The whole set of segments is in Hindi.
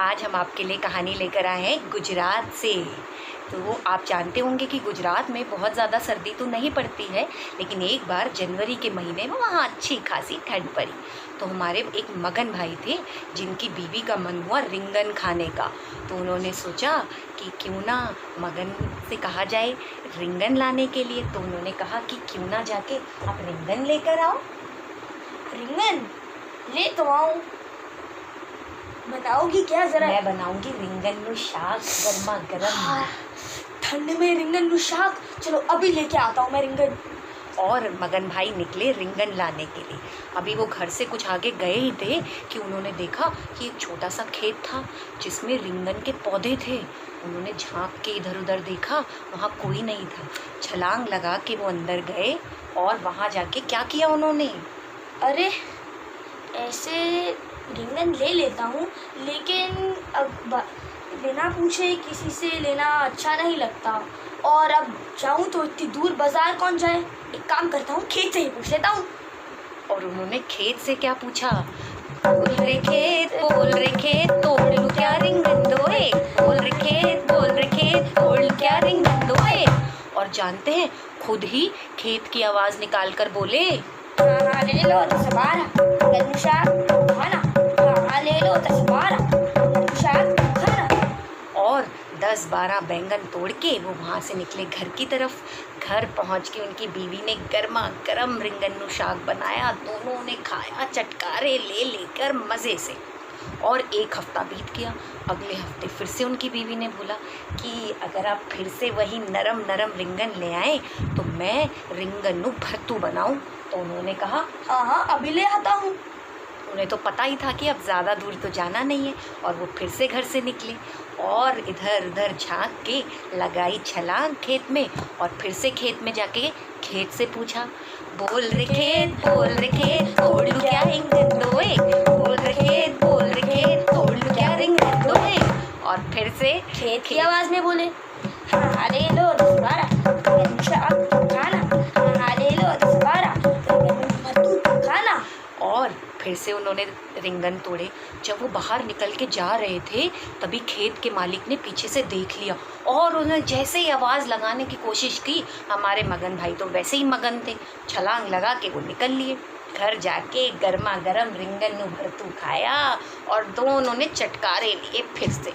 आज हम आपके लिए कहानी लेकर आए हैं गुजरात से। तो आप जानते होंगे कि गुजरात में बहुत ज़्यादा सर्दी तो नहीं पड़ती है, लेकिन एक बार जनवरी के महीने में वहाँ अच्छी खासी ठंड पड़ी। तो हमारे एक मगन भाई थे जिनकी बीवी का मन हुआ रिंगन खाने का। तो उन्होंने सोचा कि क्यों ना मगन से कहा जाए रिंगन लाने के लिए। तो उन्होंने कहा कि क्यों ना जाके आप रिंगन लेकर आओ। रिंगन ले तो आऊं, बताओगी क्या जरा? मैं बनाऊंगी रिंगन नु शाक गर्मा गर्म। ठंड में रिंगन नु शाक, चलो अभी लेके आता हूँ मैं रिंगन। और मगन भाई निकले रिंगन लाने के लिए। अभी वो घर से कुछ आगे गए ही थे कि उन्होंने देखा कि एक छोटा सा खेत था जिसमें रिंगन के पौधे थे। उन्होंने झांक के इधर उधर देखा, वहाँ कोई नहीं था। छलांग लगा के वो अंदर गए और वहाँ जाके क्या किया उन्होंने, अरे ऐसे रिंगन ले लेता हूँ, लेकिन अब बिना पूछे किसी से लेना अच्छा नहीं लगता। और अब जाऊँ तो इतनी दूर बाजार कौन जाए? एक काम करता हूँ, खेत से ही पूछ लेता हूँ। और उन्होंने खेत से क्या पूछा, बोल रे खेत तोड़ लूं क्या रिंगन दो एक, बोल रे खेत तोड़ लूं क्या रिंगन दो एक। और जानते हैं खुद ही खेत की आवाज़ निकाल कर बोले, हाँ ले लो 10-12 रिंगन शाक खाना। हाँ ले लो 10-12 रिंगन शाक खाना। और 10-12 बैंगन तोड़ के वो वहाँ से निकले घर की तरफ। घर पहुँच के उनकी बीवी ने गर्मा गर्म रिंगन नु शाक बनाया। दोनों ने खाया चटकारे ले लेकर मज़े से। और एक हफ्ता बीत गया। अगले हफ्ते फिर से उनकी बीवी ने बोला कि अगर आप फिर से वही नरम नरम रिंगन ले आए तो मैं रिंगन नु भरतू बनाऊं। तो उन्होंने कहा हाँ अभी ले आता हूँ। उन्हें तो पता ही था कि अब ज़्यादा दूर तो जाना नहीं है। और वो फिर से घर से निकले और इधर उधर झांक के लगाई छलांग खेत में। और फिर से खेत में जाके खेत से पूछा, बोल रे खेत तोड़ लूं क्या रिंगन दो एक, बोल रे खेत तोड़ लूं क्या रिंगन दो एक। और फिर से खेत की आवाज़ में बोले, हाँ ले लो 10-12 रिंगन शाक खाना। हाँ ले लो 10-12 रिंगन भरतू खाना। और फिर से उन्होंने रिंगन तोड़े। जब वो बाहर निकल के जा रहे थे तभी खेत के मालिक ने पीछे से देख लिया और उन्होंने जैसे ही आवाज़ लगाने की कोशिश की, हमारे मगन भाई तो वैसे ही मगन थे, छलांग लगा के वो निकल लिए। घर जाके गर्मा गर्म रिंगन नु भरतू खाया और दोनों ने चटकारे लिए फिर से।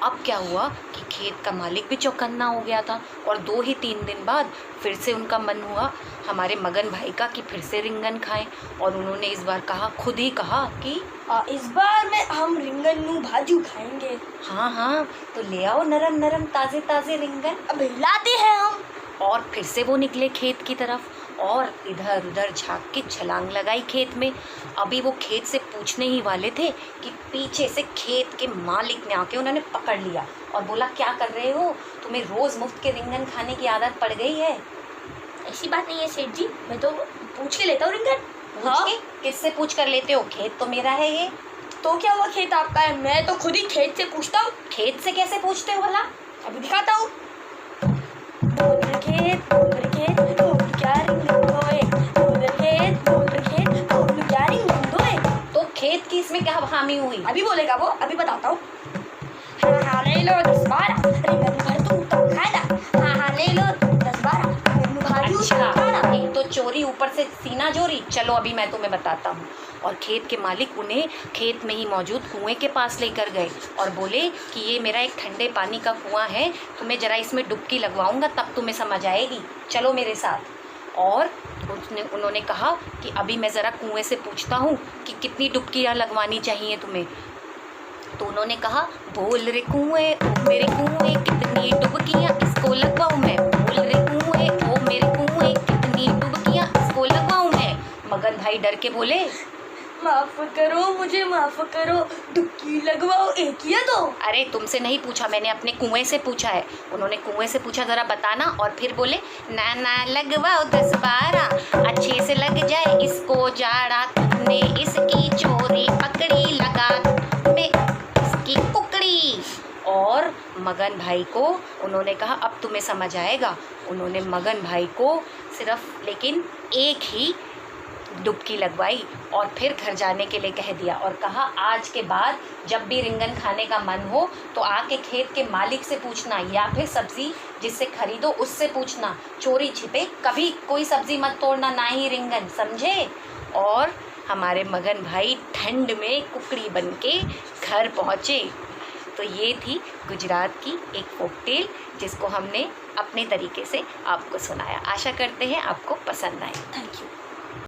अब क्या हुआ कि खेत का मालिक भी चौकन्ना हो गया था और 2-3 दिन बाद फिर से उनका मन हुआ हमारे मगन भाई का कि फिर से रिंगन खाएं। और उन्होंने इस बार खुद ही कहा कि इस बार में हम रिंगन नु भाजू खाएंगे। हाँ तो ले आओ नरम नरम ताज़े ताज़े रिंगन। अब लाते हैं हम। और फिर से वो निकले खेत की तरफ और इधर उधर झांक के छलांग लगाई खेत में। अभी वो खेत से पूछने ही वाले थे कि पीछे से खेत के मालिक ने आके उन्होंने पकड़ लिया और बोला, क्या कर रहे हो, तुम्हें रोज़ मुफ्त के रिंगन खाने की आदत पड़ गई है। ऐसी बात नहीं है सेठ जी, मैं तो पूछ के लेता हूँ रिंगन। पूछ के? किससे पूछ कर लेते हो? खेत तो मेरा है ये। तो क्या हुआ, खेत आपका है, मैं तो खुद ही खेत से पूछता हूँ। खेत से कैसे पूछते हो भला? अभी दिखाता हूँ। बोल रे खेत तोड़ क्या रिंगन दो एक, बोल रे खेत तोड़ क्या रिंगन दो एक। तो खेत की इसमें क्या हामी हुई? अभी बोलेगा वो, अभी बताता हूँ। हाँ ले लो 10-12 रिंगन भरतू खाना। हाँ ले लो 10-12 रिंगन भाजू खाना। एक तो चोरी ऊपर से सीना चोरी। चलो अभी मैं तुम्हें बताता हूँ। और खेत के मालिक उन्हें खेत में ही मौजूद कुएं के पास लेकर गए और बोले कि ये मेरा एक ठंडे पानी का कुआं है, तुम्हें ज़रा इसमें डुबकी लगवाऊंगा तब तुम्हें समझ आएगी, चलो मेरे साथ। और उन्होंने कहा कि अभी मैं ज़रा कुएं से पूछता हूँ कि कितनी डुबकियाँ लगवानी चाहिए तुम्हें। तो उन्होंने कहा, बोल रे कुएं ओ मेरे कुएं कितनी डुबकियाँ इसको लगवाऊँ मैं, बोल रे कुएं ओ मेरे कुएं कितनी डुबकियाँ इसको लगवाऊँ मैं। मगन भाई डर के बोले, माफ करो मुझे, माफ करो, डुबकी लगवाओ एक ही है तो। अरे तुमसे नहीं पूछा मैंने, अपने कुएं से पूछा है। उन्होंने कुएं से पूछा ज़रा बताना। और फिर बोले, ना लगवाओ 10-12 अच्छे से लग जाए इसको जाड़ा, तुमने इसकी चोरी पकड़ी लगा में इसकी कुकड़ी। और मगन भाई को उन्होंने कहा, अब तुम्हें समझ आएगा। उन्होंने मगन भाई को सिर्फ लेकिन एक ही डुबकी लगवाई और फिर घर जाने के लिए कह दिया और कहा आज के बाद जब भी रिंगन खाने का मन हो तो आके खेत के मालिक से पूछना या फिर सब्ज़ी जिससे खरीदो उससे पूछना, चोरी छिपे कभी कोई सब्ज़ी मत तोड़ना, ना ही रिंगन, समझे। और हमारे मगन भाई ठंड में कुकड़ी बन के घर पहुँचे। तो ये थी गुजरात की एक फोक टेल जिसको हमने अपने तरीके से आपको सुनाया। आशा करते हैं आपको पसंद आए। Thank you.